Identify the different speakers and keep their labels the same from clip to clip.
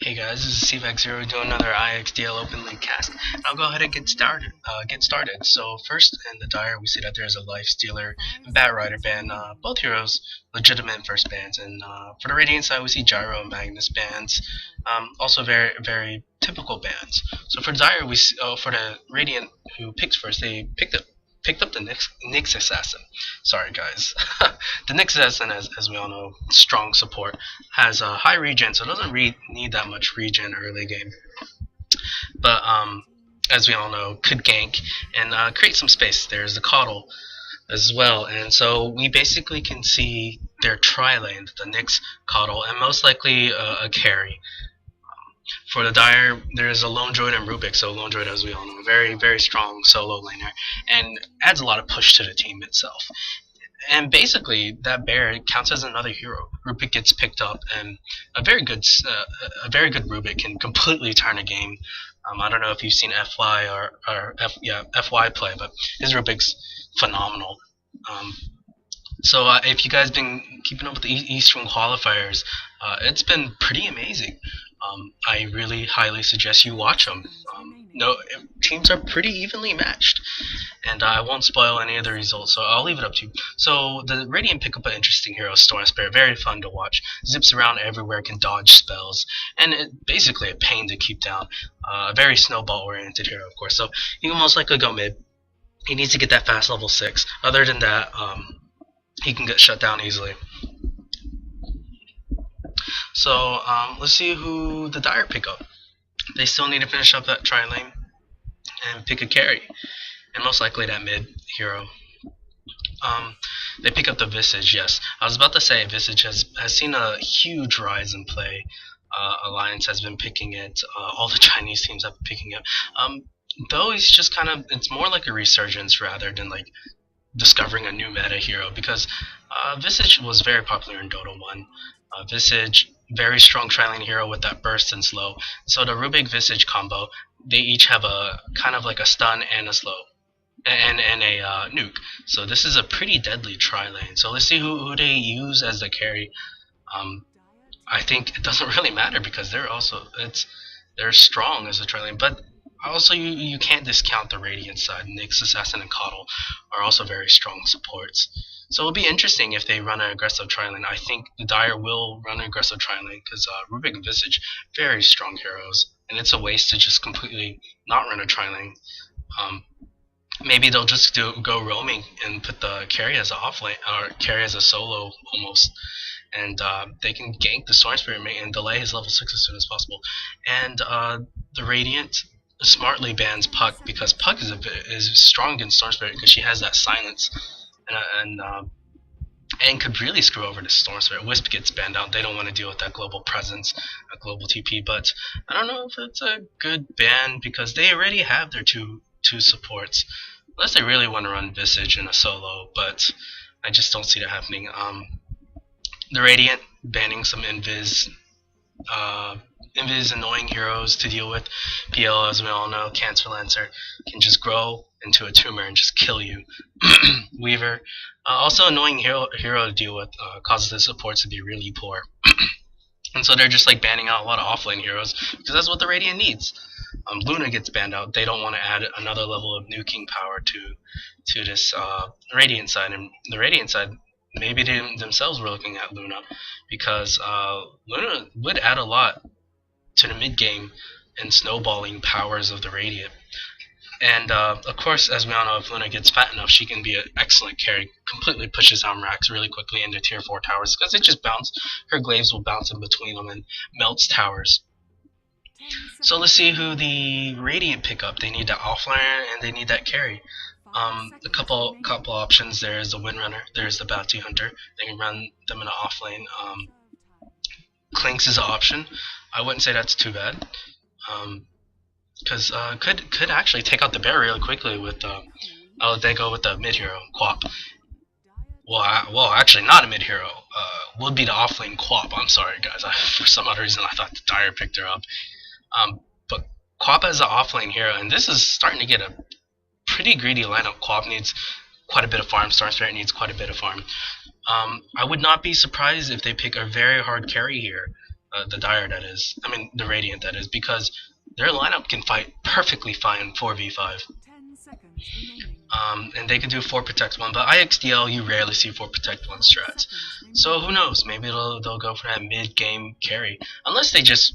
Speaker 1: Hey guys, this is CVAX0 doing another IXDL Open League cast. And I'll go ahead and get started. So first in the dire, we see that there's a Life Stealer and Bat Rider ban. Both heroes legitimate first bans, and for the Radiant side, we see Gyro and Magnus bans. Also very typical bans. So for dire, for the Radiant who picked first, they picked up the Nyx Assassin. Sorry, guys. The Nyx Assassin, as we all know, strong support, has a high regen, so it doesn't need that much regen early game. But as we all know, could gank and create some space. There's the Coddle as well, and so we basically can see their tri-lane, the Nyx Coddle, and most likely a carry. For the Dire, there's a Lone Droid and Rubik, so Lone Droid, as we all know, very strong solo laner, and adds a lot of push to the team itself. And basically, that bear counts as another hero. Rubik gets picked up, and a very good Rubik can completely turn a game. I don't know if you've seen FY play, but his Rubik's phenomenal. So if you guys been keeping up with the Eastern qualifiers, it's been pretty amazing. I really highly suggest you watch them. No, teams are pretty evenly matched, and I won't spoil any of the results, so I'll leave it up to you. So the Radiant pick up an interesting hero, Storm Spirit, very fun to watch. Zips around everywhere, can dodge spells, and basically a pain to keep down. A very snowball-oriented hero, of course. So he will most likely go mid. He needs to get that fast level 6. Other than that, he can get shut down easily. So let's see who the Dire pick up. They still need to finish up that tri-lane and pick a carry, and most likely that mid hero. They pick up the Visage, yes. I was about to say Visage has seen a huge rise in play. Alliance has been picking it. All the Chinese teams have been picking it. Though he's just it's more like a resurgence rather than like discovering a new meta hero, because Visage was very popular in Dota 1. Visage, very strong tri-lane hero with that burst and slow. So the Rubik Visage combo, they each have a kind of like a stun and a slow, and a nuke. So this is a pretty deadly tri-lane. So let's see who they use as the carry. I think it doesn't really matter because they're strong as a tri-lane, but also you can't discount the Radiant side. Nyx, Assassin, and Coddle are also very strong supports. So it'll be interesting if they run an aggressive tri-lane. I think the Dire will run an aggressive tri-lane because Rubik and Visage, very strong heroes, and it's a waste to just completely not run a tri-lane. Maybe they'll just go roaming and put the carry as a offlane or carry as a solo almost, and they can gank the Storm Spirit and delay his level 6 as soon as possible. And the Radiant smartly bans Puck because Puck is strong against Storm Spirit because she has that silence, and could really screw over the Storm Spirit. Wisp gets banned out. They don't want to deal with that global presence, a global TP. But I don't know if it's a good ban because they already have their two supports, unless they really want to run Visage in a solo. But I just don't see that happening. The Radiant banning some Invis annoying heroes to deal with. PL, as we all know, Cancer Lancer can just grow into a tumor and just kill you. Weaver, also annoying hero to deal with, causes the supports to be really poor. And so they're just like banning out a lot of offlane heroes because that's what the Radiant needs. Luna gets banned out. They don't want to add another level of nuking power to this Radiant side, and the Radiant side, maybe they themselves were looking at Luna because Luna would add a lot to the mid game and snowballing powers of the Radiant. And of course, as we all know, if Luna gets fat enough, she can be an excellent carry. Completely pushes down racks really quickly into tier 4 towers because it just bounces. Her glaives will bounce in between them and melts towers. So let's see who the Radiant pick up. They need that offliner and they need that carry. A couple options. There's the Windrunner. There's the Bounty Hunter. They can run them in an offlane. Clinks is an option. I wouldn't say that's too bad. Because could actually take out the bear really quickly with they go with the mid hero Quap. Well, actually not a mid hero. Would be the offlane Quap. I'm sorry, guys. For some other reason, I thought the Dire picked her up. But Quap as an offlane hero, and this is starting to get a pretty greedy lineup. Quap needs quite a bit of farm. Storm Spirit needs quite a bit of farm. I would not be surprised if they pick a very hard carry here. the Dire that is. I mean the Radiant that is, because their lineup can fight perfectly fine 4v5. And they can do 4 protect 1, but IXDL you rarely see 4 protect 1 strats. So who knows? Maybe they'll go for that mid game carry, unless they just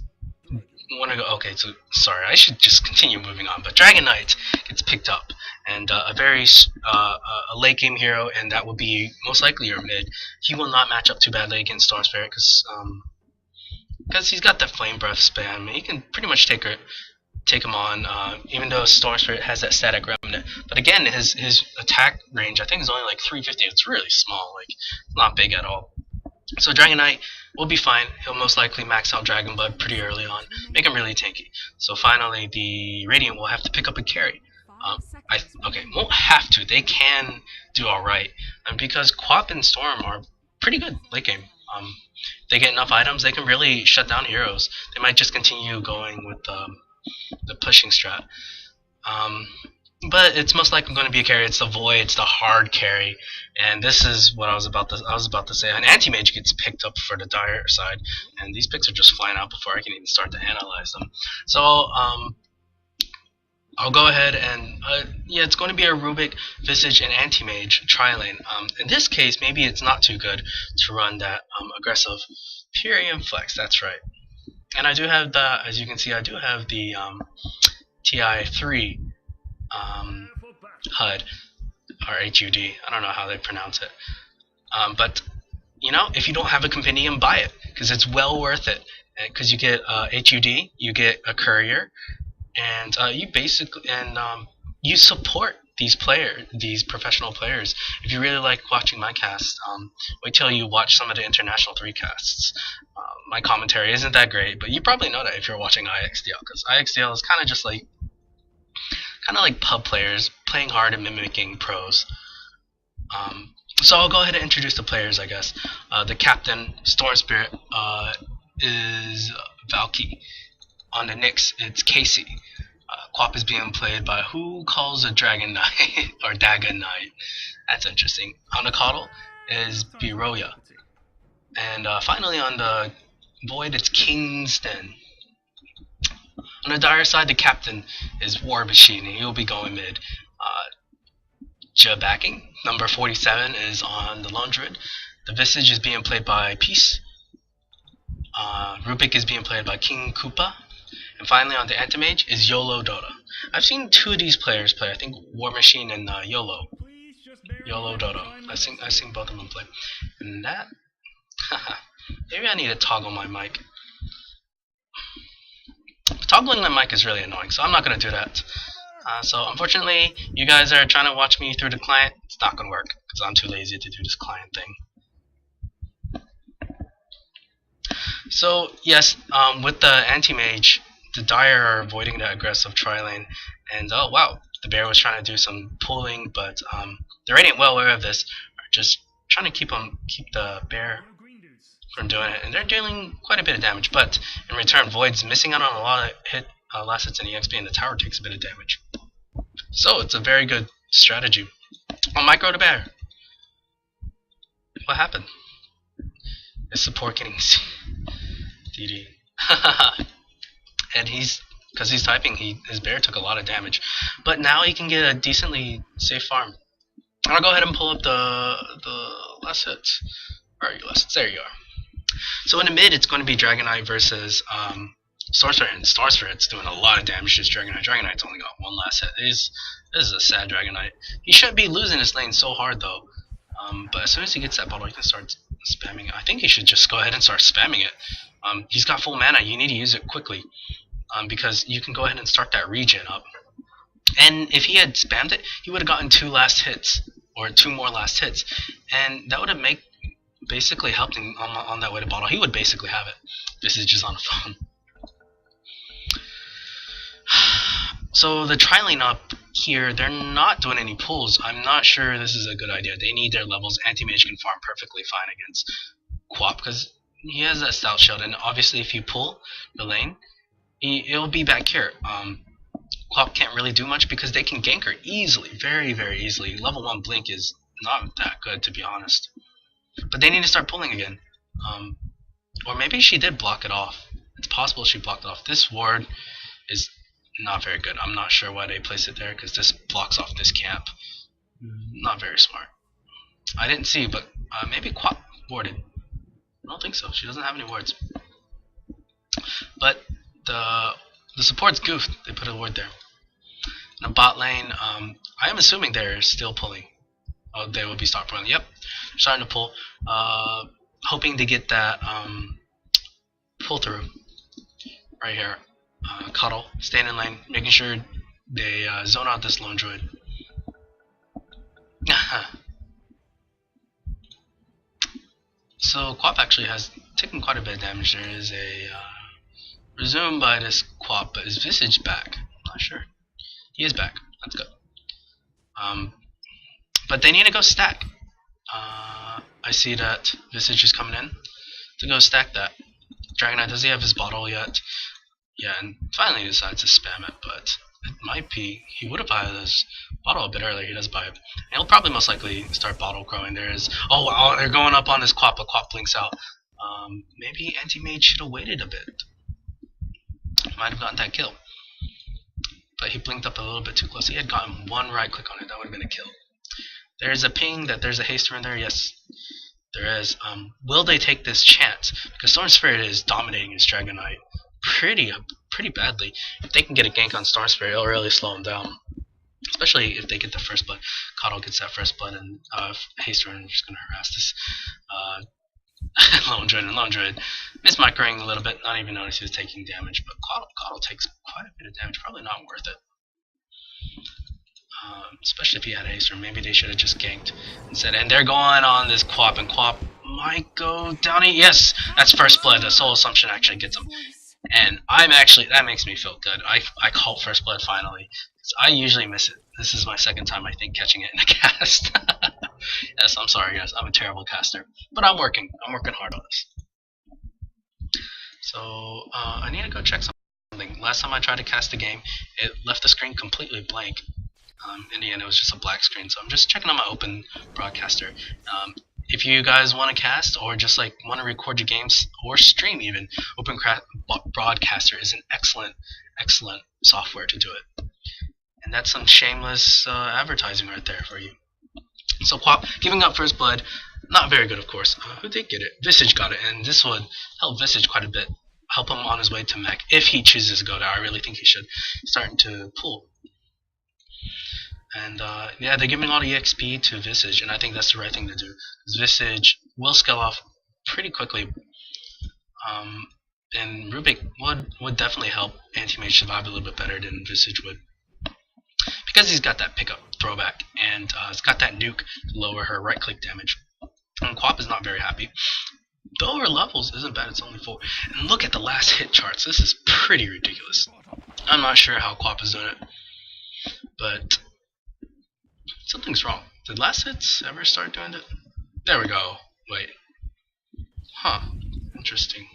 Speaker 1: want to go. Okay, so sorry, I should just continue moving on. But Dragon Knight gets picked up, and a very a late game hero, and that will be most likely your mid. He will not match up too badly against Star Spirit because he's got the Flame Breath spam. He can pretty much take him on, even though Star Spirit has that static remnant. But again, his attack range I think is only like 350. It's really small, like not big at all. So Dragon Knight will be fine. He'll most likely max out Dragon Blood pretty early on, make him really tanky. So finally, the Radiant will have to pick up a carry. Okay, won't have to. They can do all right, and because Quap and Storm are pretty good late game. If they get enough items, they can really shut down heroes. They might just continue going with the pushing strat. But it's most likely going to be a carry. It's the Void, it's the hard carry, and this is what I was about to say. An anti-mage gets picked up for the Dire side, and these picks are just flying out before I can even start to analyze them. So I'll go ahead and yeah, it's going to be a Rubik, Visage, and anti-mage tri-lane. In this case, maybe it's not too good to run that aggressive Purium Flex. That's right. And I do have the, as you can see, I do have the TI3 HUD, or HUD, I don't know how they pronounce it. But, you know, if you don't have a compendium, buy it, because it's well worth it. Because you get HUD, you get a courier, and you basically, you support these professional players. If you really like watching my cast, wait till you watch some of the international 3 casts. My commentary isn't that great, but you probably know that if you're watching IXDL, because IXDL is kind of just like pub players playing hard and mimicking pros. So I'll go ahead and introduce the players, I guess. The captain, Storm Spirit, is Valky. On the Nyx, it's Casey. Quap is being played by who calls a Dragon Knight or Dagon Knight. That's interesting. On the Coddle is Biroya. And finally on the Void, it's Kingston. On the Dire side, the captain is War Machine, and he'll be going mid. Jabacking, number 47, is on the Lone Druid. The Visage is being played by Peace. Rubik is being played by King Koopa. And finally on the Anti-Mage is YOLO Dota. I've seen 2 of these players play, I think War Machine and YOLO Dodo. I've seen both of them play. And that, maybe I need to toggle my mic. Toggling my mic is really annoying, so I'm not going to do that. So unfortunately, you guys are trying to watch me through the client. It's not going to work, because I'm too lazy to do this client thing. So yes, with the anti-mage, the Dire are avoiding the aggressive tri-lane, and oh wow, the Bear was trying to do some pulling, but the Radiant, well aware of this, are just trying to keep the Bear from doing it, and they're dealing quite a bit of damage. But in return, Void's missing out on a lot of last hits in EXP, and the tower takes a bit of damage. So it's a very good strategy. Oh, micro the Bear. What happened? Is support getting DD? And because he's typing, his Bear took a lot of damage, but now he can get a decently safe farm. I'll go ahead and pull up the last hits. Where are you last hits? There you are. So in the mid, it's going to be Dragon Knight versus Star Spirit, and Star Spirit's doing a lot of damage to this Dragon Knight. Dragon Knight's only got 1 last hit. This is a sad Dragon Knight. He shouldn't be losing his lane so hard though. But as soon as he gets that bottle, he can start spamming it. I think he should just go ahead and start spamming it. He's got full mana. You need to use it quickly, because you can go ahead and start that regen up. And if he had spammed it, he would have gotten 2 last hits, or 2 more last hits, and that would have basically helped him on that way to bottle. He would basically have it. This is just on the phone. So the tri-lane up here, they're not doing any pulls. I'm not sure this is a good idea. They need their levels. Anti-mage can farm perfectly fine against Quap, because he has that stout shield, and obviously if you pull the lane, it'll be back here. Quap can't really do much because they can gank her easily, very, very easily. Level 1 Blink is not that good, to be honest. But they need to start pulling again. Or maybe she did block it off. It's possible she blocked it off. This ward is not very good. I'm not sure why they placed it there, because this blocks off this camp. Not very smart. I didn't see, but maybe Quap warded. I don't think so. She doesn't have any wards. But the support's goofed. They put a ward there. In the bot lane, I am assuming they're still pulling. Oh, they will be start pulling. Yep, starting to pull. Hoping to get that pull through right here. Cuddle, staying in lane, making sure they zone out this lone druid. So Quap actually has taken quite a bit of damage. There is a resume by this Quap, but is Visage back? I'm not sure. He is back. That's good. But they need to go stack. I see that Visage is coming in to go stack that. Dragonite, does he have his bottle yet? Yeah, and finally he decides to spam it, but it might be, he would have bought his bottle a bit earlier. He does buy it. And he'll probably most likely start bottle growing. There is, oh wow, they're going up on this Quap, but Quap blinks out. Maybe Anti-Mage should have waited a bit. Might have gotten that kill. But he blinked up a little bit too close. He had gotten one right click on it, that would have been a kill. There's a ping that there's a haster in there, yes. There is. Will they take this chance? Because Storm Spirit is dominating his Dragonite pretty badly. If they can get a gank on Storm Spirit, it'll really slow him down. Especially if they get the first blood. Coddle gets that first blood, and Haster is just going to harass this Lone Druid. And Lone Druid mismicroing a little bit, not even notice he was taking damage. But Coddle takes quite a bit of damage, probably not worth it. Especially if he had a haster, maybe they should have just ganked instead. And they're going on this Quap, and Quap might go down. Yes, that's first blood. The Soul Assumption actually gets him, and that makes me feel good. I called first blood finally. I usually miss it. This is my second time I think catching it in a cast. Yes, I'm sorry guys. I'm a terrible caster, but I'm working hard on this. So I need to go check something. Last time I tried to cast a game, it left the screen completely blank. In the end, it was just a black screen, so I'm just checking on my open broadcaster. If you guys want to cast or just like want to record your games or stream even, Open Broadcaster is an excellent software to do it. And that's some shameless advertising right there for you. So Quap giving up first blood, not very good of course. Who did get it? Visage got it, and this would help Visage quite a bit. Help him on his way to mech if he chooses to go there. I really think he should. He's starting to pull. And yeah, they're giving all the EXP to Visage, and I think that's the right thing to do. Visage will scale off pretty quickly, and Rubik would definitely help Anti-Mage survive a little bit better than Visage would, because he's got that pickup throwback, and it's got that nuke to lower her right-click damage. And Quap is not very happy. Though her levels isn't bad, it's only 4. And look at the last hit charts. This is pretty ridiculous. I'm not sure how Quap is doing it, but something's wrong. Did last hits ever start doing it? There we go. Wait. Huh. Interesting.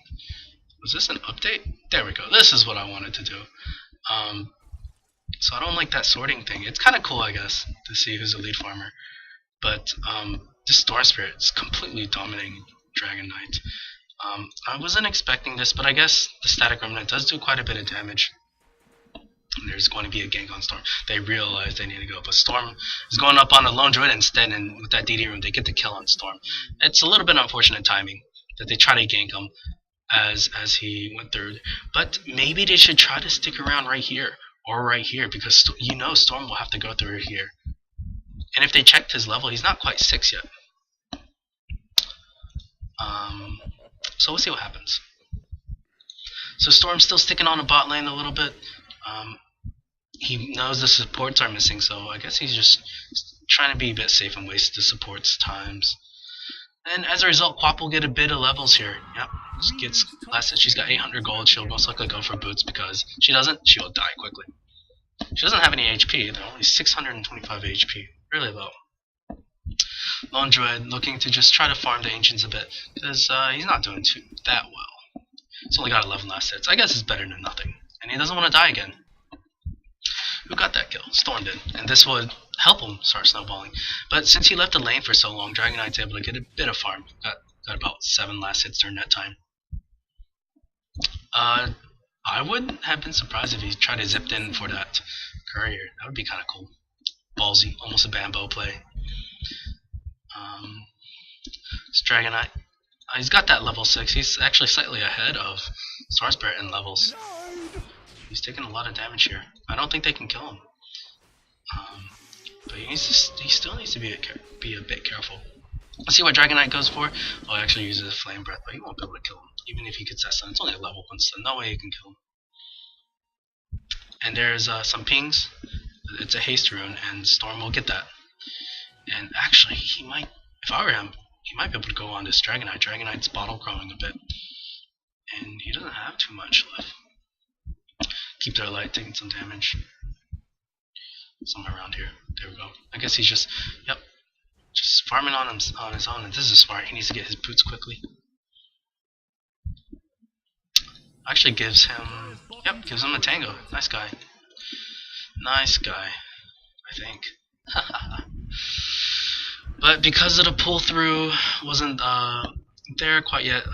Speaker 1: Was this an update? There we go. This is what I wanted to do. So I don't like that sorting thing. It's kind of cool, I guess, to see who's a lead farmer. But this Storm Spirit is completely dominating Dragonite. I wasn't expecting this, but I guess the Static Remnant does do quite a bit of damage. There's going to be a gank on Storm. They realize they need to go, but Storm is going up on a Lone Druid instead, and with that DD room, they get the kill on Storm. It's a little bit unfortunate timing that they try to gank him as he went through, but maybe they should try to stick around right here or right here, because you know Storm will have to go through here. And if they checked his level, he's not quite 6 yet. So we'll see what happens. So Storm's still sticking on the bot lane a little bit. He knows the supports are missing, so I guess he's just trying to be a bit safe and waste the supports times. And as a result, Quap will get a bit of levels here. Yep, she gets last. She's got 800 gold. She'll most likely go for boots, because she doesn't, she will die quickly. She doesn't have any HP. They're only 625 HP, really low. Lone Druid looking to just try to farm the Ancients a bit, because he's not doing that well. He's only got 11 last hits. I guess it's better than nothing. And he doesn't want to die again. Who got that kill? Storm did. And this would help him start snowballing. But since he left the lane for so long, Dragonite's able to get a bit of farm. Got about 7 last hits during that time. Uh, I wouldn't have been surprised if he tried to zip in for that courier. That would be kind of cool. Ballsy, almost a Bambo play. This Dragonite. He's got that level 6. He's actually slightly ahead of Star Spirit in levels. He's taking a lot of damage here. I don't think they can kill him. But he still needs to be a bit careful. Let's see what Dragonite goes for. Oh, he actually uses a Flame Breath, but he won't be able to kill him. Even if he gets that stun, it's only a level 1 stun. No way he can kill him. And there's some pings. It's a haste rune, and Storm will get that. And actually, he might, if I were him, he might be able to go on this Dragonite. Dragonite's bottle growing a bit. And he doesn't have too much left. Keep their light, taking some damage. Somewhere around here. There we go. I guess he's just, yep, just farming on his own. And this is smart. He needs to get his boots quickly. Actually gives him, yep, gives him a tango. Nice guy. Nice guy, I think. But because of the pull through wasn't there quite yet,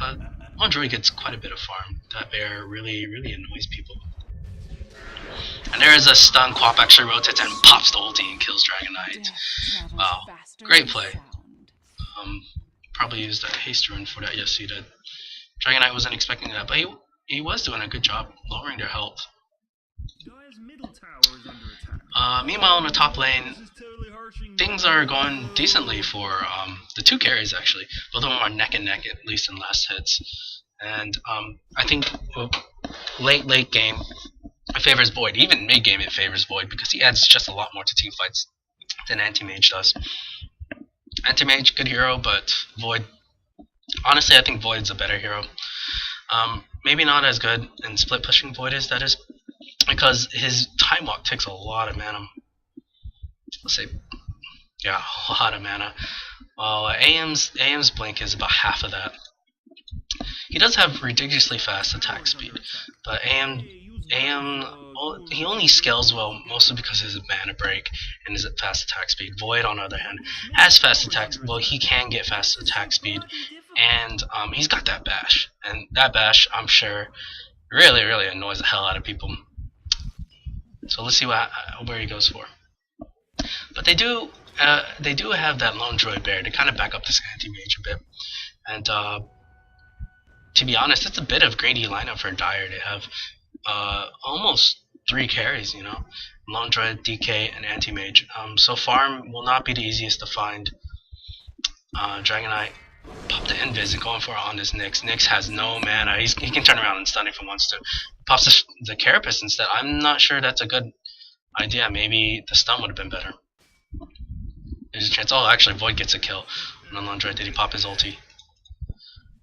Speaker 1: Mondroid gets quite a bit of farm. That bear really annoys people. And there is a stun. Quap actually rotates and pops the ulti and kills Dragonite. Wow, great play. Probably used that haste rune for that. Yes, he did. Dragonite wasn't expecting that, but he was doing a good job lowering their health. Meanwhile, in the top lane, things are going decently for the two carries, actually. Both of them are neck and neck, at least in last hits. And I think late game, it favors Void. Even mid game, it favors Void, because he adds just a lot more to team fights than Anti-Mage does. Anti-Mage, good hero, but Void, honestly, I think Void's a better hero. Maybe not as good in split pushing Void is, that is, because his time walk takes a lot of mana. Let's say, yeah, a lot of mana. While AM's blink is about half of that. He does have ridiculously fast attack speed, but AM he only scales well mostly because of his mana break and his fast attack speed. Void, on the other hand, has fast attack. Well, he can get fast attack speed, and he's got that bash, and that bash, I'm sure, really annoys the hell out of people. So let's see where he goes for. But they do have that lone droid bear to kind of back up this anti-mage a bit, and to be honest, it's a bit of greedy lineup for Dire to have almost 3 carries, you know, lone droid, DK, and anti-mage. So farm will not be the easiest to find. Dragonite pop the invis and going for it on this Nyx. Nyx has no mana. He can turn around and stun if he wants to. Pops the Carapace instead. I'm not sure that's a good idea. Maybe the stun would have been better. There's a chance. Oh, actually, Void gets a kill on the lone droid. Did he pop his ulti?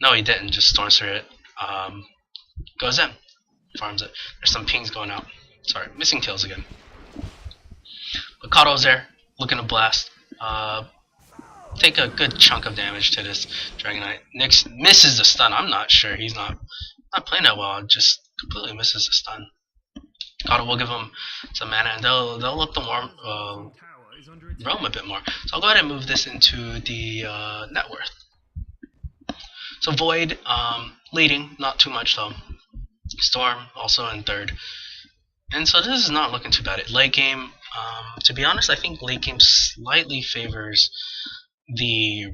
Speaker 1: No, he didn't. Just storms through it. Goes in. Farms it. There's some pings going out. Sorry, missing kills again. But Kato's there, looking to blast. Take a good chunk of damage to this Dragonite. Nyx misses the stun. I'm not sure. He's not playing that well. Just completely misses the stun. Kato will give him some mana, and they'll let them roam a bit more. So I'll go ahead and move this into the net worth. So Void leading, not too much though. Storm also in third. And so this is not looking too bad. Late game, to be honest, I think late game slightly favors the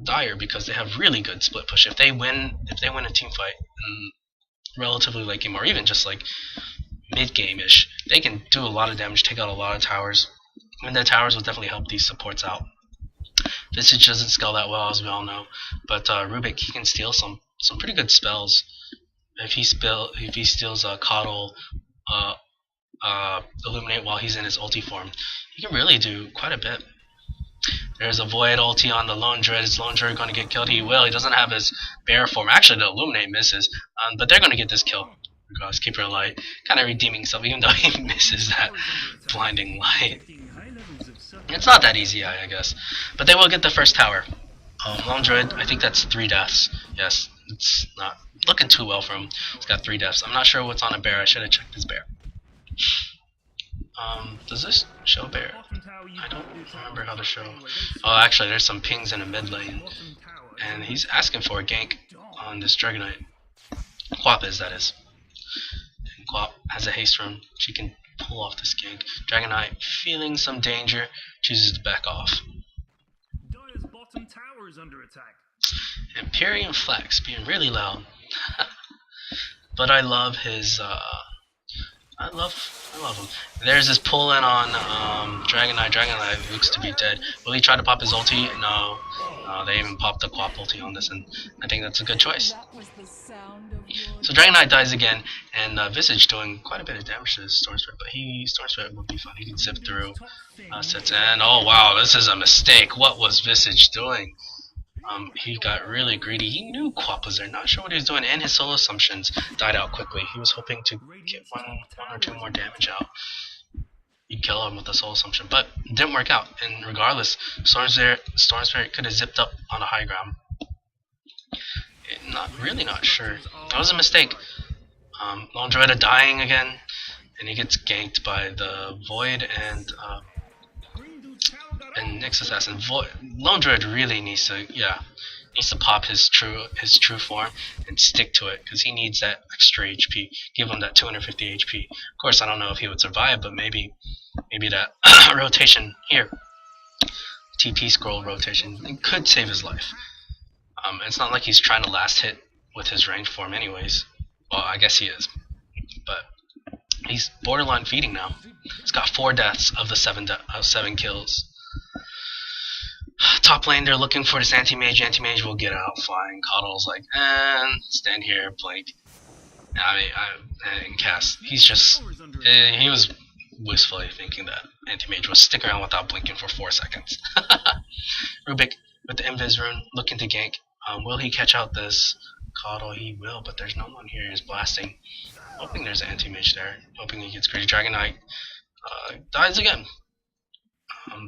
Speaker 1: Dire because they have really good split push. If they win a team fight in relatively late game, or even just like mid game-ish, they can do a lot of damage, take out a lot of towers. And the towers will definitely help these supports out. Visage doesn't scale that well, as we all know, but Rubik, he can steal some pretty good spells. If he steals Coddle, Illuminate while he's in his ulti form, he can really do quite a bit. There's a Void ulti on the Lone Droid. Is Lone Droid going to get killed? He will. He doesn't have his bear form. Actually, the Illuminate misses, but they're going to get this kill. Because Keeper of Light kind of redeeming himself, even though he misses that blinding light. It's not that easy, I guess. But they will get the first tower. Lone Droid, I think that's 3 deaths. Yes, it's not looking too well for him. He's got 3 deaths. I'm not sure what's on a bear. I should have checked his bear. Does this show bear? I don't remember how to show. Oh, actually, there's some pings in the mid lane. And he's asking for a gank on this Dragonite. Quap is, that is. Guap has a haste rune. She can pull off this gank. Dragon Knight, feeling some danger, chooses to back off.
Speaker 2: Dire's bottom tower is under attack.
Speaker 1: Empyrean Flex being really loud. But I love his I love him. There's this pull in on Dragon Knight. Dragon Knight looks to be dead. Will he try to pop his ulti? No. They even popped the Quap ulti on this, and I think that's a good choice. So Dragon Knight dies again, and Visage doing quite a bit of damage to Storm Spirit, but Storm Spirit would be fun. He can zip through sets, and oh wow, this is a mistake. What was Visage doing? He got really greedy. He knew Quap was there, not sure what he was doing, and his solo assumptions died out quickly. He was hoping to get one or two more damage out. He'd kill him with the soul assumption, but it didn't work out. And regardless, Storm Spirit could have zipped up on a high ground. Not sure. That was a mistake. Lone Druid dying again, and he gets ganked by the Void and Nyx Assassin. Lone Druid really needs to pop his true form and stick to it, because he needs that extra HP. Give him that 250 HP. Of course, I don't know if he would survive, but maybe that rotation here, TP scroll rotation, it could save his life. It's not like he's trying to last hit with his range form anyways. Well, I guess he is, but he's borderline feeding now. He's got 4 deaths of the 7 kills. Top lane, they're looking for this anti-mage. Anti-mage will get out flying. Coddle's like, stand here, blink. And cast. He's just, he was wistfully thinking that anti-mage would stick around without blinking for 4 seconds. Rubik with the Invis rune, looking to gank. Will he catch out this Coddle? He will, but there's no one here. He's blasting. Hoping there's an anti-mage there. Hoping he gets greedy. Dragon Knight dies again.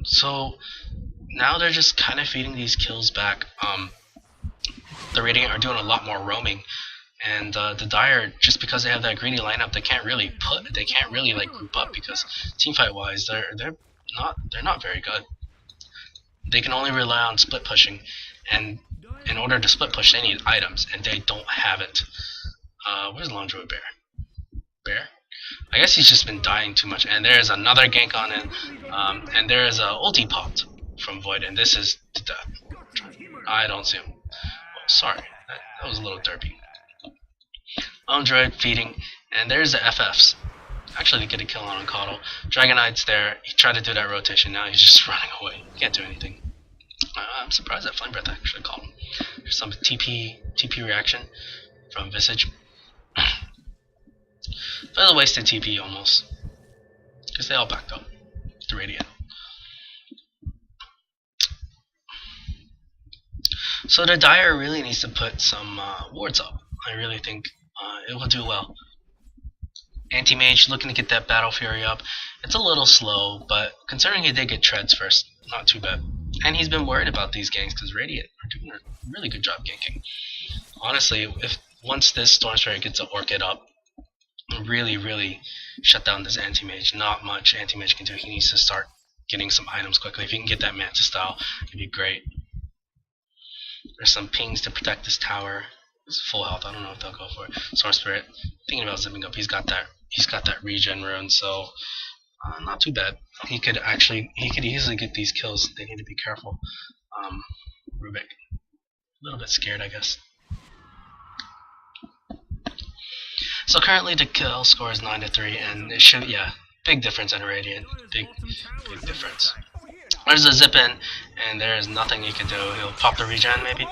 Speaker 1: So now they're just kind of feeding these kills back. The Radiant are doing a lot more roaming, and the Dire, just because they have that greedy lineup, they can't really like group up, because teamfight wise they're not very good. They can only rely on split pushing, and in order to split push they need items, and they don't have it. Where's Lone Druid Bear? I guess he's just been dying too much, and there's another gank on it, and there is a ulti popped from Void, and this is to death. I don't see him. Oh, sorry, that was a little derpy. Lone Druid feeding, and there's the FFs. Actually, to get a kill on Coddle. Dragon Knight's there. He tried to do that rotation. Now he's just running away. He can't do anything. I'm surprised that Flame Breath actually caught him. There's some TP reaction from Visage. But a wasted TP almost, because they all backed up the Radiant. So the Dire really needs to put some wards up. I really think it will do well. Anti-Mage looking to get that Battle Fury up. It's a little slow, but considering he did get treads first, not too bad. And he's been worried about these ganks, because Radiant are doing a really good job ganking. Honestly, once this Storm Spirit gets an Orchid up, really shut down this Anti-Mage. Not much Anti-Mage can do. He needs to start getting some items quickly. If he can get that Manta style, it'd be great. There's some pings to protect this tower. It's full health. I don't know if they'll go for it. Storm Spirit, thinking about zipping up. He's got that regen rune, so not too bad. He could easily get these kills. They need to be careful. Rubik, a little bit scared, I guess. So currently the kill score is 9-3, and it should, big difference in Radiant. Big difference. There's a zip in, and there is nothing you can do. He'll pop the regen maybe.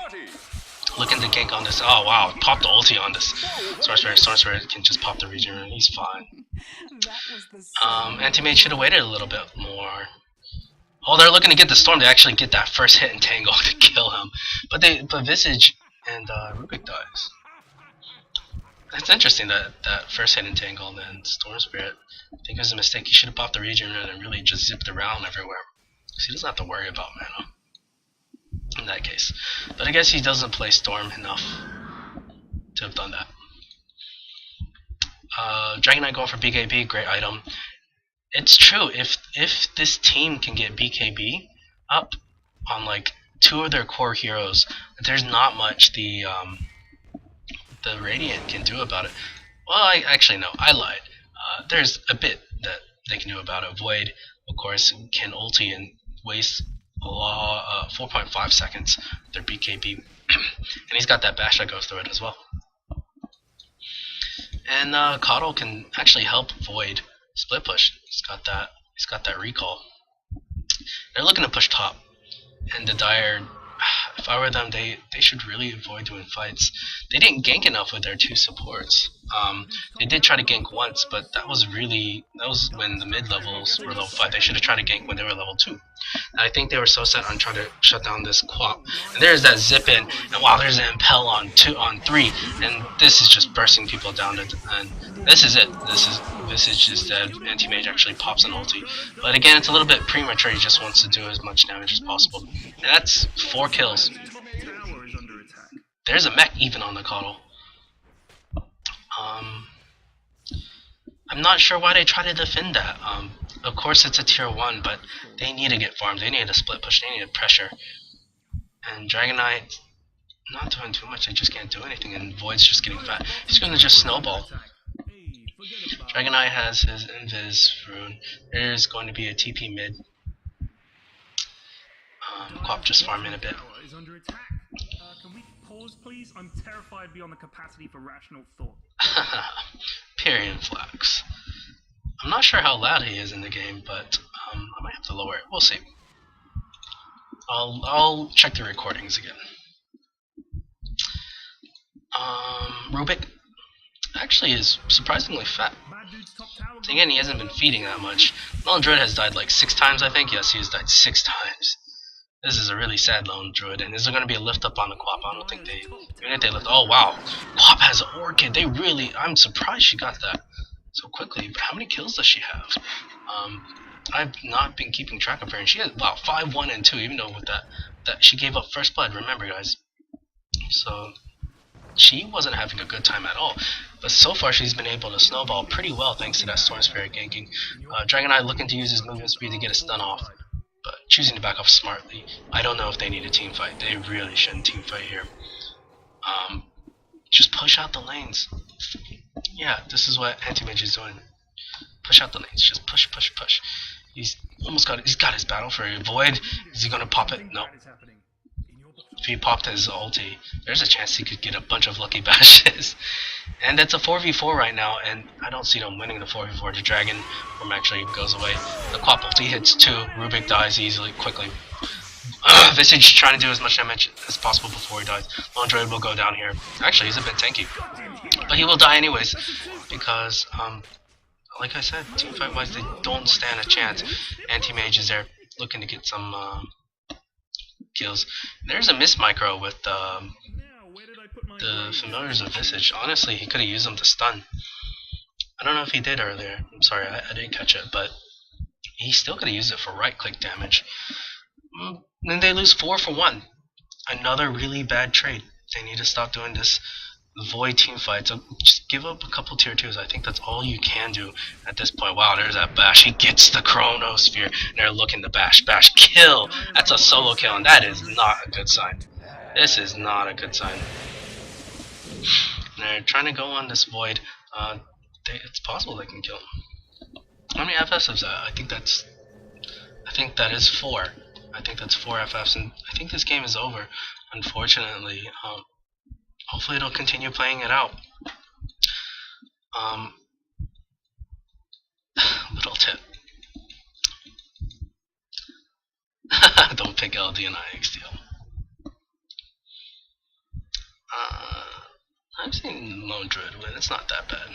Speaker 1: Looking to gank on this. Oh wow, pop the ulti on this. Storm Spirit can just pop the regen and he's fine. Anti-Mage should have waited a little bit more. Oh, they're looking to get the Storm. They actually get that first hit and tangle to kill him. But Visage and Rubik dies. That's interesting, that first hit and tangle, then Storm Spirit. I think it was a mistake. He should have popped the regen and really just zipped around everywhere. So he doesn't have to worry about mana in that case. But I guess he doesn't play Storm enough to have done that. Dragon Knight going for BKB, great item. It's true, if this team can get BKB up on like 2 of their core heroes, there's not much the Radiant can do about it. Well, actually no, I lied. There's a bit that they can do about it. Void, of course, can ulti and waste 4.5 seconds with their BKB, and he's got that bash that goes through it as well. And Coddle can actually help Void split push. He's got that recall. They're looking to push top, and the Dire, if I were them, they should really avoid doing fights. They didn't gank enough with their two supports. They did try to gank once, but that was when the mid levels were level 5. They should have tried to gank when they were level 2. And I think they were so set on trying to shut down this Quap. And there's that zip in, and wow, there's an impel on 3, and this is just bursting people down. And this is it. This is just dead. Anti-Mage actually pops an ulti. But again, it's a little bit premature. He just wants to do as much damage as possible. And that's 4 kills. There's a mech even on the Coddle. I'm not sure why they try to defend that. Of course it's a tier 1, but they need to get farmed. They need to split push. They need to pressure. And Dragon Knight not doing too much. They just can't do anything. And Void's just getting fat. He's going to just snowball. Dragon Knight has his Invis rune. There's going to be a TP mid. Quap just farming a bit.
Speaker 2: Can we pause, please? I'm terrified beyond the capacity for rational thought.
Speaker 1: Pyrian Flax. I'm not sure how loud he is in the game, but I might have to lower it. We'll see. I'll check the recordings again. Rubik actually is surprisingly fat. Again, he hasn't been feeding that much. Lone Druid has died like 6 times, I think. Yes, he has died 6 times. This is a really sad Lone Druid. And is there going to be a lift up on the Quap? I don't think they... Even if they lift... Oh, wow. Quap has an Orchid. They really... I'm surprised she got that so quickly. But how many kills does she have? I've not been keeping track of her. And she has, wow, 5, 1, and 2. Even though with that she gave up first blood. Remember, guys. So... she wasn't having a good time at all, but so far she's been able to snowball pretty well thanks to that Storm Spirit ganking. Dragon Eye looking to use his movement speed to get a stun off, but choosing to back off smartly. I don't know if they need a team fight. They really shouldn't team fight here. Just push out the lanes. Yeah, this is what Anti-Mage is doing. Push out the lanes. Just push, push, push. He's almost got it. He's got his battle for Void. Is he gonna pop it? No. If he popped his ulti, there's a chance he could get a bunch of lucky bashes. And it's a 4v4 right now, and I don't see them winning the 4v4. The Dragon form actually goes away. The Quap ulti hits 2. Rubik dies easily, quickly. Visage trying to do as much damage as possible before he dies. Lone Druid will go down here. Actually, he's a bit tanky. But he will die anyways, because, like I said, teamfight wise, they don't stand a chance. Anti-Mage is there looking to get some, kills. There's a miss micro with the familiars of Visage. Honestly, he could have used them to stun. I don't know if he did earlier. I'm sorry, I didn't catch it, but he still could have used it for right click damage. Then they lose 4 for 1. Another really bad trade. They need to stop doing this Void team fight. So just give up a couple tier 2s. I think that's all you can do at this point. Wow, there's that bash. He gets the Chronosphere. And they're looking to bash. Bash. Kill. That's a solo kill, and that is not a good sign. This is not a good sign. They're trying to go on this Void. It's possible they can kill him. How many FFs is that? I think that is 4. I think that's 4 FFs, and I think this game is over, unfortunately. Hopefully they'll continue playing it out. Little tip. Don't pick LD and IXDL. I've seen Lone Druid win. It's not that bad.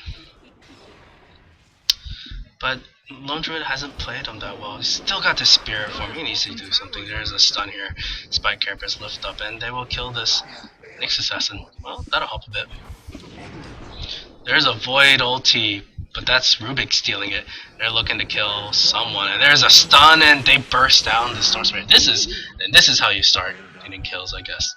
Speaker 1: But Lone Druid hasn't played him that well. He's still got the Spirit form. He needs to do something. There's a stun here. Spike Carapace lift up, and they will kill this Nyx Assassin. Well, that'll help a bit. There's a Void ulti, but that's Rubik stealing it. They're looking to kill someone, and there's a stun, and they burst down the Storm Spirit. This is how you start getting kills, I guess.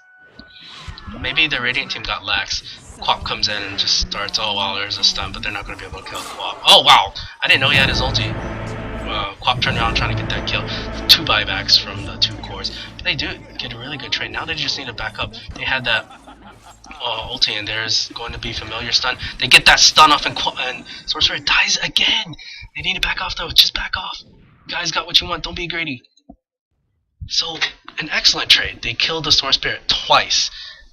Speaker 1: Maybe the Radiant team got lax. Quap comes in and just starts. Oh wow, there's a stun, but they're not going to be able to kill Quap. Oh wow, I didn't know he had his ulti. Quap turned around trying to get that kill. 2 buybacks from the 2 cores. But they do get a really good trade. Now they just need to back up. They had that Oh, ulti, and there's going to be familiar stun. They get that stun off, and Sorcerer dies again. They need to back off though. Just back off. Guys, got what you want. Don't be greedy. So, an excellent trade. They killed the Storm Spirit twice.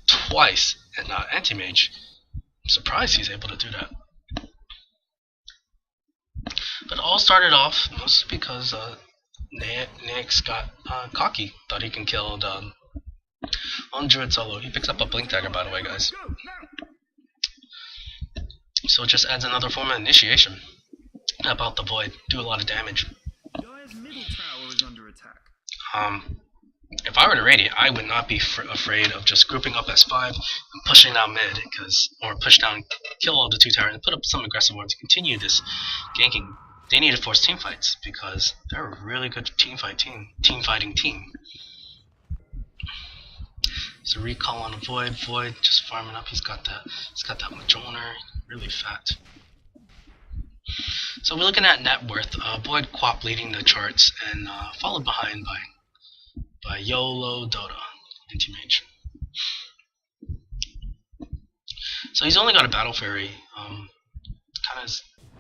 Speaker 1: Twice. And Anti-Mage. I'm surprised he's able to do that. But it all started off mostly because Nyx got cocky. Thought he can kill the on Druid solo. He picks up a Blink Dagger, by the way, guys. So it just adds another form of initiation. About the Void. Do a lot of damage.
Speaker 2: Dire's middle tower is under attack.
Speaker 1: If I were to radiate, I would not be afraid of just grouping up S5 and pushing down mid, or push down, kill all the 2 towers, and put up some aggressive wards to continue this ganking. They need to force team fights because they're a really good team fighting team. So recall on a Void just farming up. He's got that Majoner, really fat. So we're looking at net worth. Void Quap leading the charts, and followed behind by YOLO Dota, Anti-Mage. So he's only got a Battle Fairy.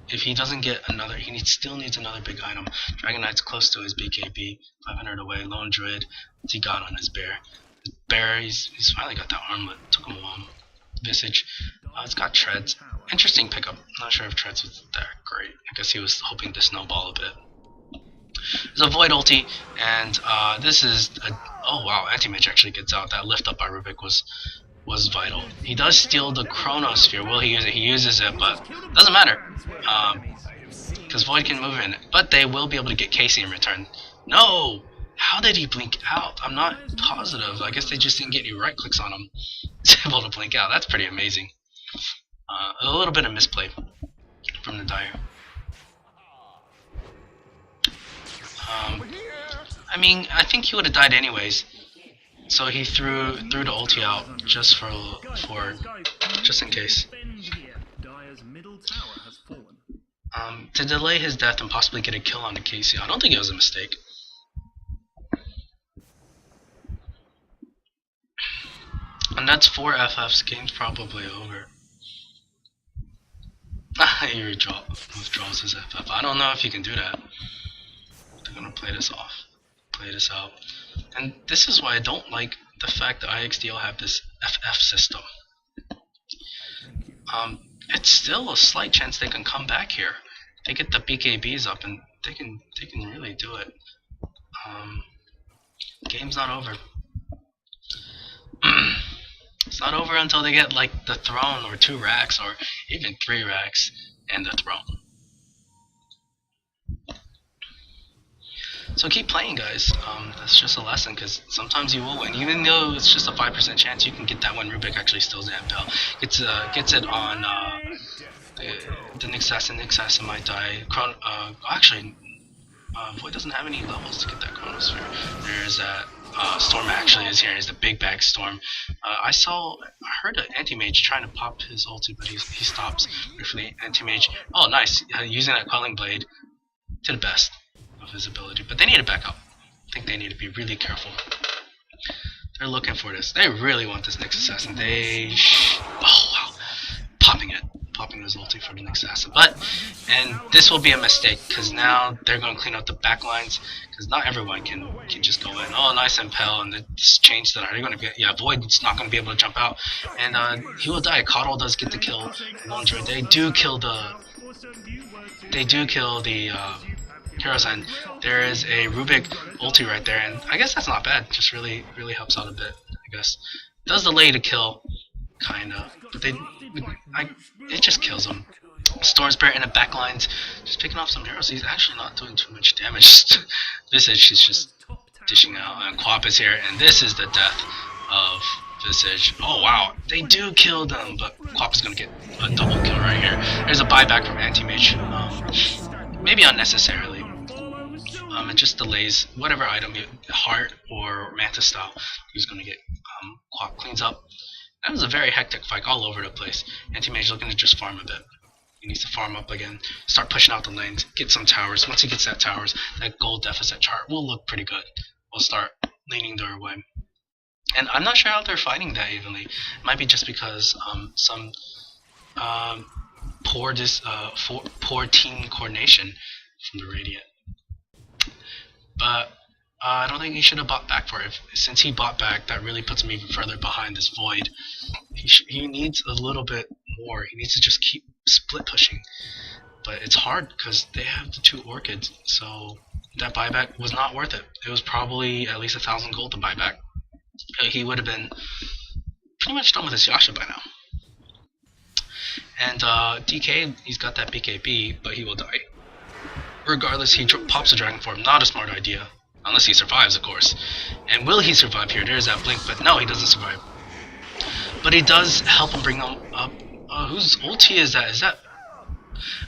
Speaker 1: If he doesn't get another, he still needs another big item. Dragon Knight's close to his BKB, 500 away. Lone Druid, what's he got on his bear? His bear, he's finally got that armlet. Took him a while. Visage, it's got Treads. Interesting pickup. Not sure if Treads was that great. I guess he was hoping to snowball a bit. There's a Void ulti, and this is oh wow, Anti-Mage actually gets out. That lift up by Rubik was vital. He does steal the Chronosphere. Will he use it? He uses it, but doesn't matter. Because Void can move in. But they will be able to get Casey in return. No! How did he blink out? I'm not positive. I guess they just didn't get any right clicks on him. He's able to blink out. That's pretty amazing. A little bit of misplay from the Dire. I mean, I think he would have died anyways. So he threw the ulti out just just in case. To delay his death and possibly get a kill on the KC. I don't think it was a mistake. And that's 4 FFs. Game's probably over. He withdraws his FF. I don't know if you can do that. They're gonna play this off. Play this out. And this is why I don't like the fact that IXDL have this FF system. It's still a slight chance they can come back here. They get the BKBs up and they can really do it. Game's not over. It's not over until they get like the throne or 2 racks or even 3 racks and the throne. So keep playing, guys. That's just a lesson, because sometimes you will win. Even though it's just a 5% chance, you can get that when Rubik actually steals the Impel. Gets it on the Nyx Assassin. Nyx Assassin might die. Actually, Void doesn't have any levels to get that Chronosphere. There's that Storm actually is here. He's the big bag Storm. I heard an Anti-Mage trying to pop his ulti, but he stops briefly. Anti-Mage, oh nice, using that Quelling Blade to the best of his ability, but they need to back up. I think they need to be really careful. They're looking for this. They really want this Nyx Assassin. Oh wow, popping his ulti for the Nyx Assassin. And this will be a mistake, because now they're going to clean up the back lines, because not everyone can just go in. Oh, nice Impel, and this change that they're going to get. Yeah, Void's not going to be able to jump out, and he will die. Coddle does get the kill. They do kill the heroes, and there is a Rubik ulti right there, and I guess that's not bad. Just really helps out a bit, I guess. Does delay to kill, kinda, but it just kills him. Storm Spirit in the back lines, just picking off some heroes. He's actually not doing too much damage. Visage is just dishing out, and Quap is here, and this is the death of Visage. Oh wow, they do kill them, but Quap is gonna get a double kill right here. There's a buyback from Anti-Mage, maybe unnecessarily. It just delays whatever item, Heart or Mantis style, he's gonna get. Quap cleans up. That was a very hectic fight all over the place. Anti-Mage looking to just farm a bit. He needs to farm up again, start pushing out the lanes, get some towers. Once he gets that towers, that gold deficit chart will look pretty good. We'll start leaning their way. And I'm not sure how they're fighting that evenly. It might be just because some um, poor team coordination from the Radiant. But I don't think he should have bought back for it. Since he bought back, that really puts him even further behind this Void. He needs a little bit more. He needs to just keep split pushing. But it's hard because they have the 2 Orchids, so that buyback was not worth it. It was probably at least 1,000 gold to buy back. He would have been pretty much done with his Yasha by now. And DK, he's got that BKB, but he will die. Regardless, he pops a Dragon Form. Not a smart idea. Unless he survives, of course. And will he survive here? There's that blink, but no, he doesn't survive. But he does help him bring him up. Whose ulti is that? Is that...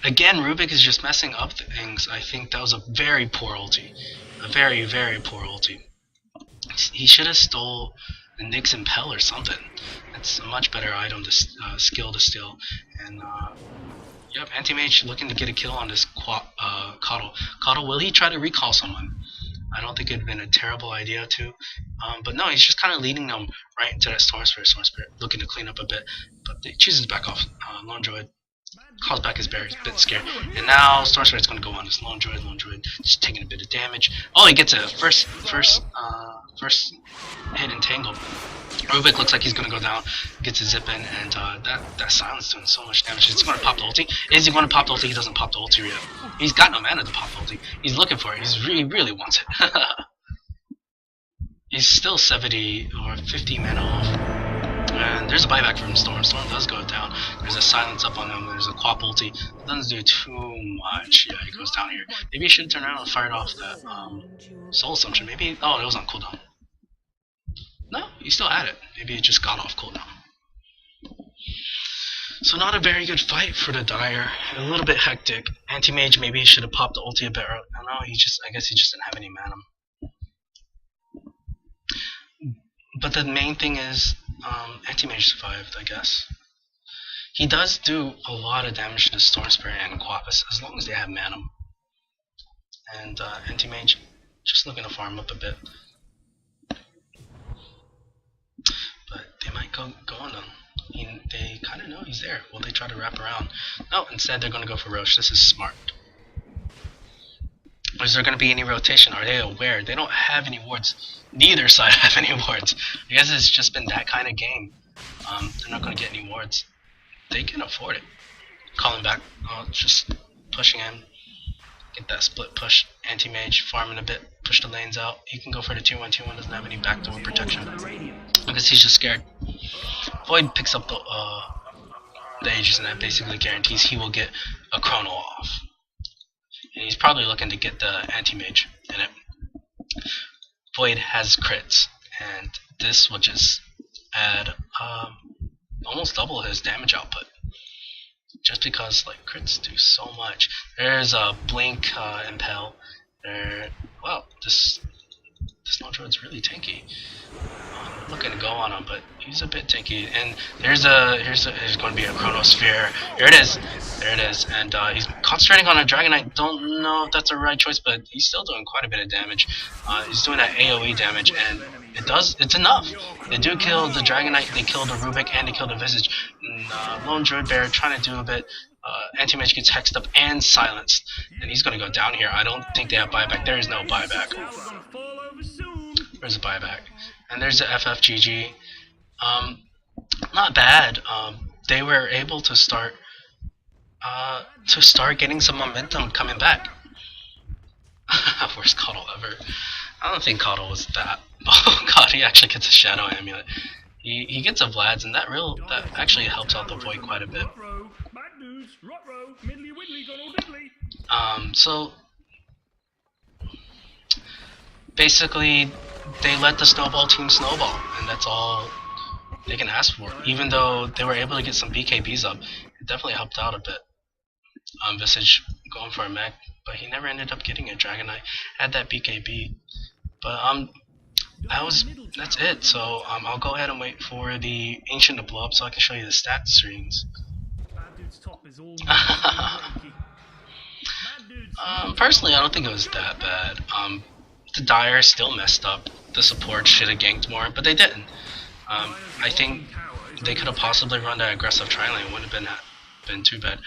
Speaker 1: Again, Rubik is just messing up things. I think that was a very poor ulti. A very, very poor ulti. He should have stole the Nyx Impel or something. That's a much better item to skill to steal. And yep, Anti-Mage looking to get a kill on this Coddle. Coddle, will he try to recall someone? I don't think it'd been a terrible idea to. But no, he's just kind of leading them right into that Storm Spirit, looking to clean up a bit. But he chooses to back off. Lone Droid calls back his bear, he's a bit scared. And now Storm Spirit's going to go on this Lone Droid just taking a bit of damage. Oh, he gets a first hit entangled. Rubik looks like he's going to go down, gets a zip in, and that silence doing so much damage. He's going to pop the ulti. Is he going to pop the ulti? He doesn't pop the ulti yet. He's got no mana to pop the ulti. He's looking for it. He really wants it. He's still 70 or 50 mana off. And there's a buyback from Storm. Storm does go down. There's a silence up on him. There's a Quap ulti. Doesn't do too much. Yeah, he goes down here. Maybe he should turn around and fire off that Soul Assumption. Maybe... Oh, it was on cooldown. No, he still had it. Maybe it just got off cooldown. So not a very good fight for the Dire. A little bit hectic. Anti-Mage maybe he should have popped the ulti a bit early. I don't know, I guess he just didn't have any mana. But the main thing is, Anti-Mage survived, I guess. He does do a lot of damage to Storm Spirit and Quapis, as long as they have mana. And Anti-Mage, just looking to farm up a bit. But they might go on him. They kind of know he's there. Will they try to wrap around? No, instead they're going to go for Roche. This is smart. Is there going to be any rotation? Are they aware? They don't have any wards. Neither side have any wards. I guess it's just been that kind of game. They're not going to get any wards. They can afford it. Calling back. Just pushing him. Get that split push. Anti-Mage farming a bit. Push the lanes out. He can go for the 2-1. 2-1 doesn't have any backdoor protection. Because he's just scared. Void picks up the Aegis, and that basically guarantees he will get a Chrono off. And he's probably looking to get the Anti-Mage in it. Void has crits, and this will just add almost double his damage output. Just because like crits do so much. There's a Blink Impel. Wow, this Lone Droid's really tanky. I'm looking to go on him, but he's a bit tanky. And there's going to be a Chronosphere. Here it is. There it is. And he's concentrating on a Dragonite. Don't know if that's the right choice, but he's still doing quite a bit of damage. He's doing that AoE damage, and it's enough. They do kill the Dragonite, they kill the Rubik, and they kill the Visage. And Lone Droid Bear trying to do a bit. Anti-Mage gets hexed up and silenced, and he's going to go down here. I don't think they have buyback. There is no buyback. There's a buyback. And there's the FFGG. Not bad. They were able to start getting some momentum coming back. Worst Coddle ever. I don't think Coddle was that. Oh god, he actually gets a Shadow Amulet. He gets a Vlad's, and that actually helps out the Void quite a bit. So basically they let the snowball team snowball, and that's all they can ask for. Even though they were able to get some BKBs up, it definitely helped out a bit. Visage going for a mech, but he never ended up getting a Dragonite. Had that BKB, but that's it. So I'll go ahead and wait for the Ancient to blow up so I can show you the stat screens. Personally, I don't think it was that bad. The Dire still messed up. the support should have ganked more, but they didn't. I think they could have possibly run that aggressive tri lane. It wouldn't have been too bad.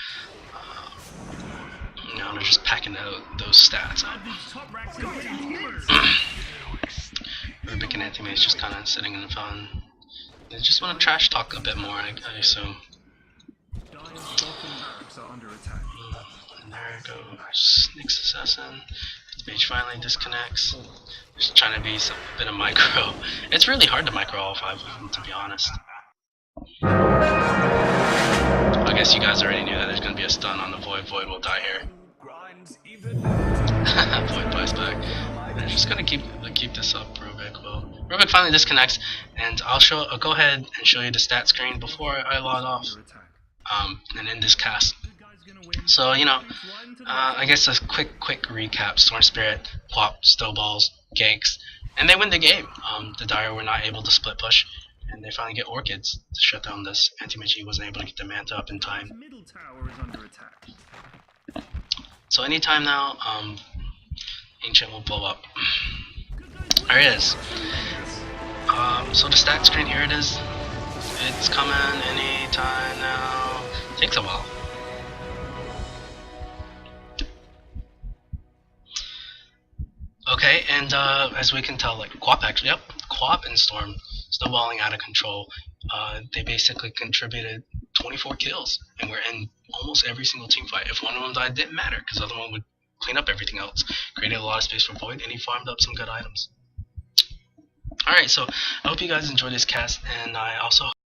Speaker 1: They're just packing out those stats up. Rubik and Anti-Mage just kind of sitting in the phone. They just want to trash talk a bit more, I assume. And there goes Nyx Assassin. Mage finally disconnects. Just trying to be a bit of micro. It's really hard to micro all 5 of them, to be honest. I guess you guys already knew that there's going to be a stun on the Void. Void will die here. Void buys back. They're just going to keep this up, Rubik will. Rubik finally disconnects, and I'll go ahead and show you the stat screen before I log off. And end this cast. So, I guess a quick recap. Storm Spirit, Pop, Snowballs, Ganks, and they win the game. The Dire were not able to split push, and they finally get Orchids to shut down this. Anti-Mage wasn't able to get the Manta up in time. So anytime now, Ancient will blow up. There it is. So the stat screen, here it is. It's coming anytime now. Takes a while. Okay, and as we can tell, like Quap and Storm snowballing out of control. They basically contributed 24 kills, and we're in almost every single team fight. If one of them died, it didn't matter, because the other one would clean up everything else. Created a lot of space for Void, and he farmed up some good items. Alright, so I hope you guys enjoyed this cast, and I also